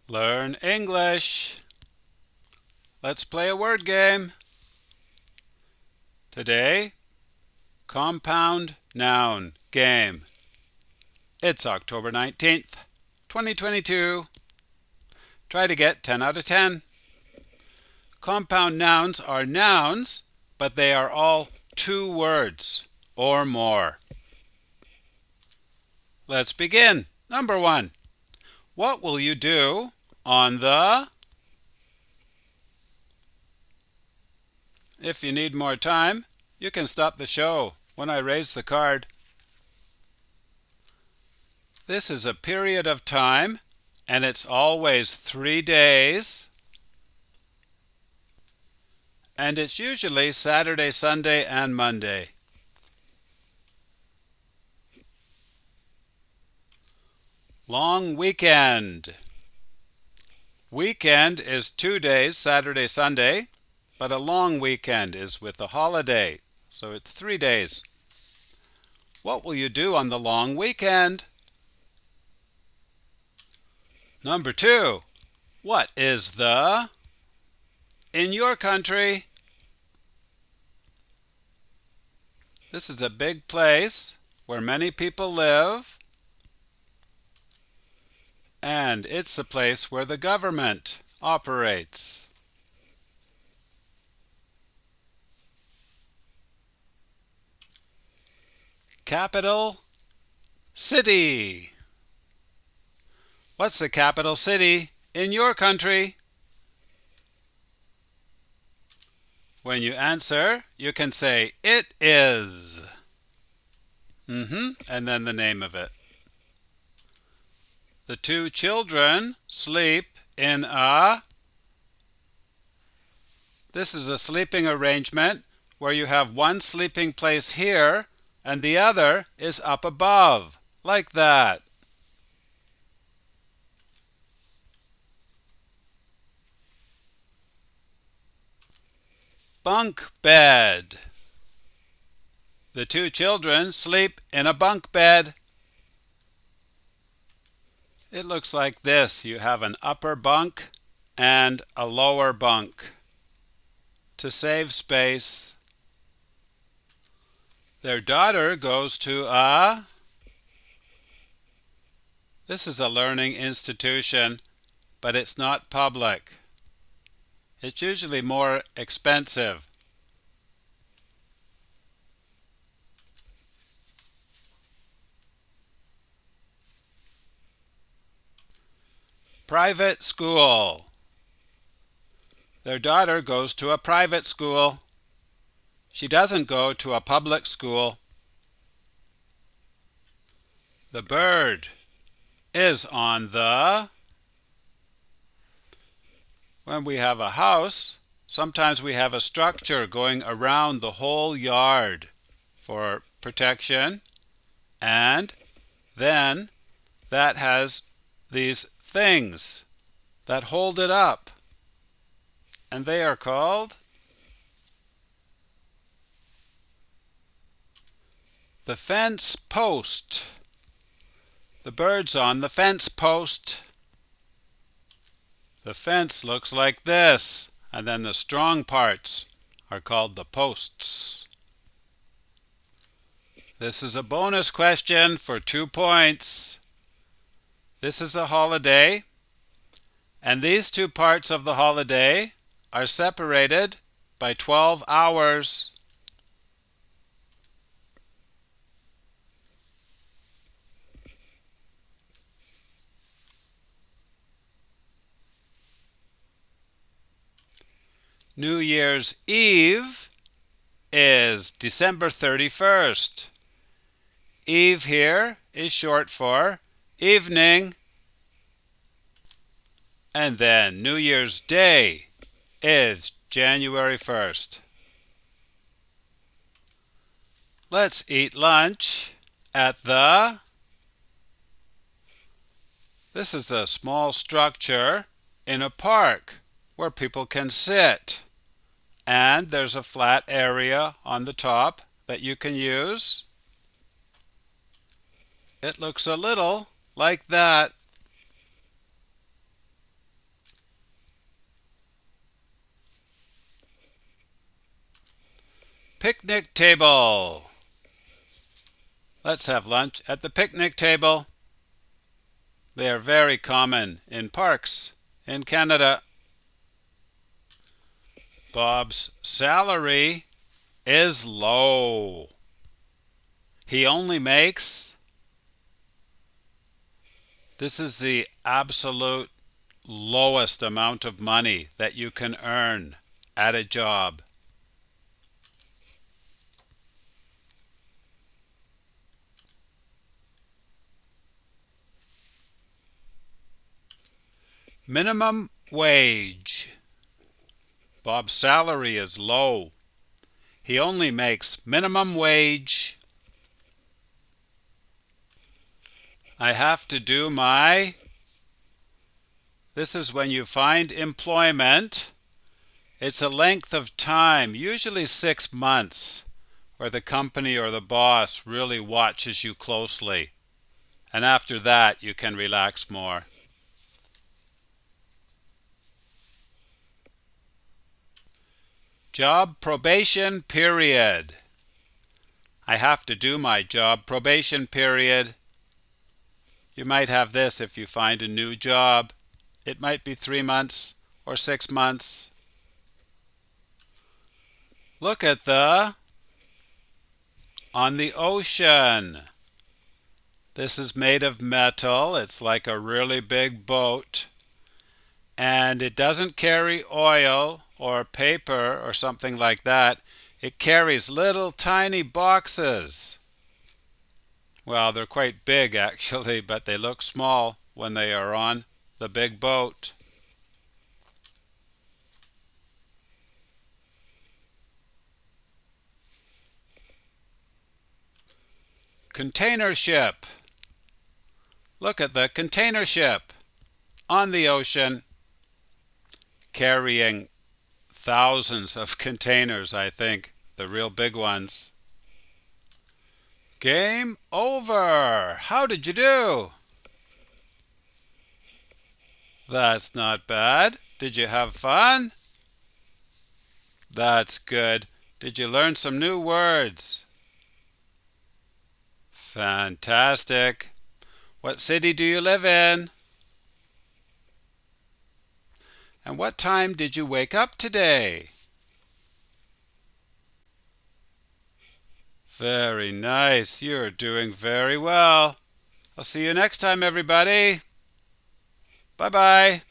Learn English. Let's play a word game. Today, compound noun game. It's October 19th, 2022. Try to get 10 out of 10. Compound nouns are nouns, but they are all two words or more. Let's begin. Number 1. What will you do on the... If you need more time, you can stop the show when I raise the card. This is a period of time, and it's always 3 days. And it's usually Saturday, Sunday, and Monday. Long weekend. Weekend is 2 days, Saturday, Sunday, but a long weekend is with a holiday, so it's 3 days. What will you do on the long weekend? Number 2. What is the... in your country? This is a big place where many people live, and it's the place where the government operates. Capital city. What's the capital city in your country? When you answer, you can say, "It is." And then the name of it. The 2 children sleep in a... This is a sleeping arrangement where you have one sleeping place here and the other is up above, like that. Bunk bed. The 2 children sleep in a bunk bed. It looks like this. You have an upper bunk and a lower bunk. To save space, their daughter goes to a... This is a learning institution, but it's not public. It's usually more expensive. Private school. Their daughter goes to a private school. She doesn't go to a public school. The bird is on the... When we have a house, sometimes we have a structure going around the whole yard for protection, and then that has these things that hold it up, and they are called the fence post. The bird's on the fence post. The fence looks like this, and then the strong parts are called the posts. This is a bonus question for 2 points. This is a holiday, and these 2 parts of the holiday are separated by 12 hours. New Year's Eve is December 31st. Eve here is short for evening. And then New Year's Day is January 1st. Let's eat lunch at the... This is a small structure in a park where people can sit. And there's a flat area on the top that you can use. It looks a little like that. picnic table. Let's have lunch at the picnic table. They are very common in parks in Canada. Bob's salary is low. He only makes, this is the absolute lowest amount of money that you can earn at a job. Minimum wage. Bob's salary is low. He only makes minimum wage. I have to do my, this is when you find employment. It's a length of time, usually 6 months, where the company or the boss really watches you closely. And after that, you can relax more. Job probation period. I have to do my job probation period. You might have this if you find a new job. It might be 3 months or 6 months. Look at the on the ocean. This is made of metal. It's like a really big boat. And it doesn't carry oil or paper or something like that. It carries little tiny boxes. Well, they're quite big actually, but they look small when they are on the big boat. Container ship. Look at the container ship on the ocean, carrying thousands of containers, I think, the real big ones. Game over. How did you do? That's not bad. Did you have fun? That's good. Did you learn some new words? Fantastic. What city do you live in? And what time did you wake up today? Very nice. You're doing very well. I'll see you next time, everybody. Bye-bye.